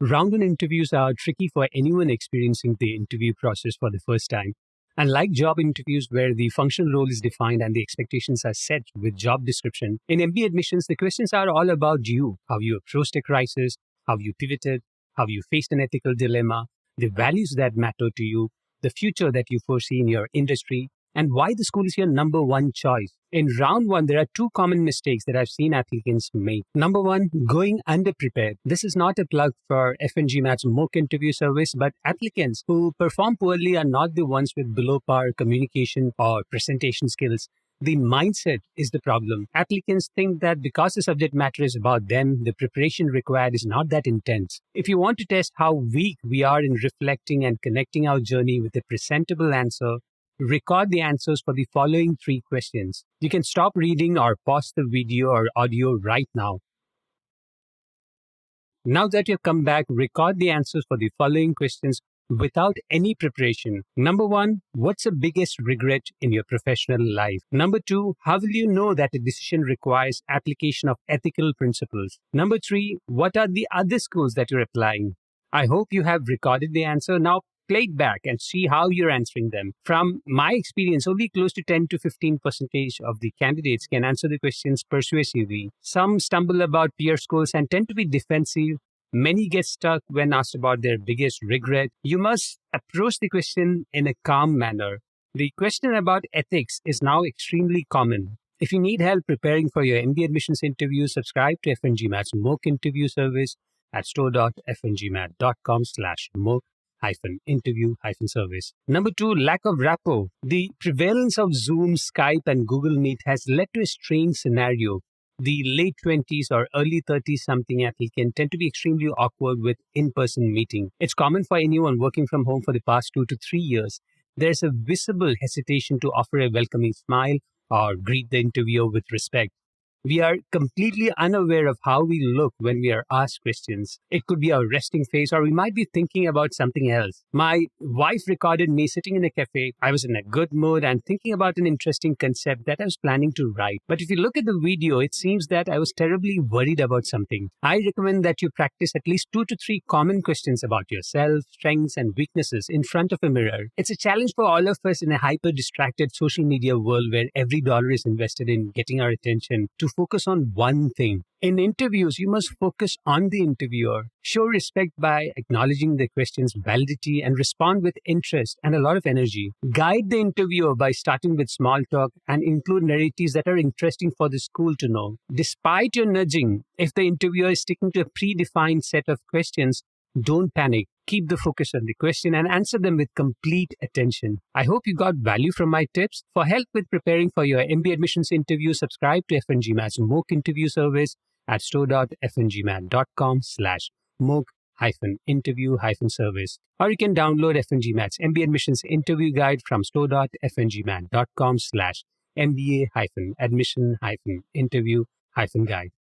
Round one interviews are tricky for anyone experiencing the interview process for the first time. Unlike job interviews where the functional role is defined and the expectations are set with job description, in MBA admissions, the questions are all about you, how you approached a crisis, how you pivoted, how you faced an ethical dilemma, the values that matter to you, the future that you foresee in your industry, and why the school is your number one choice. In round one, there are two common mistakes that I've seen applicants make. Number one, going underprepared. This is not a plug for FNG Mat's mock interview service, but applicants who perform poorly are not the ones with below par communication or presentation skills. The mindset is the problem. Applicants think that because the subject matter is about them, the preparation required is not that intense. If you want to test how weak we are in reflecting and connecting our journey with a presentable answer, record the answers for the following 3 questions. You can stop reading or pause the video or audio right now. Now that you've come back, record the answers for the following questions without any preparation. Number 1, what's the biggest regret in your professional life? Number 2, how will you know that a decision requires application of ethical principles? Number 3, what are the other schools that you're applying? I hope you have recorded the answer. Now play it back and see how you're answering them. From my experience, only close to 10 to 15% of the candidates can answer the questions persuasively. Some stumble about peer scores and tend to be defensive. Many get stuck when asked about their biggest regret. You must approach the question in a calm manner. The question about ethics is now extremely common. If you need help preparing for your MBA admissions interview, subscribe to FNG Mat's mock interview service at store.fngmat.com/mock-interview-service. Number 2, lack of rapport. The prevalence of Zoom, Skype, and Google Meet has led to a strange scenario. The late 20s or early 30s-something applicant tend to be extremely awkward with in-person meeting. It's common for anyone working from home for the past 2 to 3 years. There's a visible hesitation to offer a welcoming smile or greet the interviewer with respect. We are completely unaware of how we look when we are asked questions. It could be our resting face, or we might be thinking about something else. My wife recorded me sitting in a cafe. I was in a good mood and thinking about an interesting concept that I was planning to write. But if you look at the video, it seems that I was terribly worried about something. I recommend that you practice at least 2 to 3 common questions about yourself, strengths, and weaknesses in front of a mirror. It's a challenge for all of us in a hyper-distracted social media world where every dollar is invested in getting our attention to focus on one thing. In interviews, you must focus on the interviewer. Show respect by acknowledging the question's validity and respond with interest and a lot of energy. Guide the interviewer by starting with small talk and include narratives that are interesting for the school to know. Despite your nudging, if the interviewer is sticking to a predefined set of questions, don't panic. Keep the focus on the question and answer them with complete attention. I hope you got value from my tips. For help with preparing for your MBA admissions interview, subscribe to FNG Mat's mock interview service at store.fngmat.com/mock-interview-service. Or you can download FNG Mat's MBA admissions interview guide from store.fngmat.com/MBA-admission-interview-guide.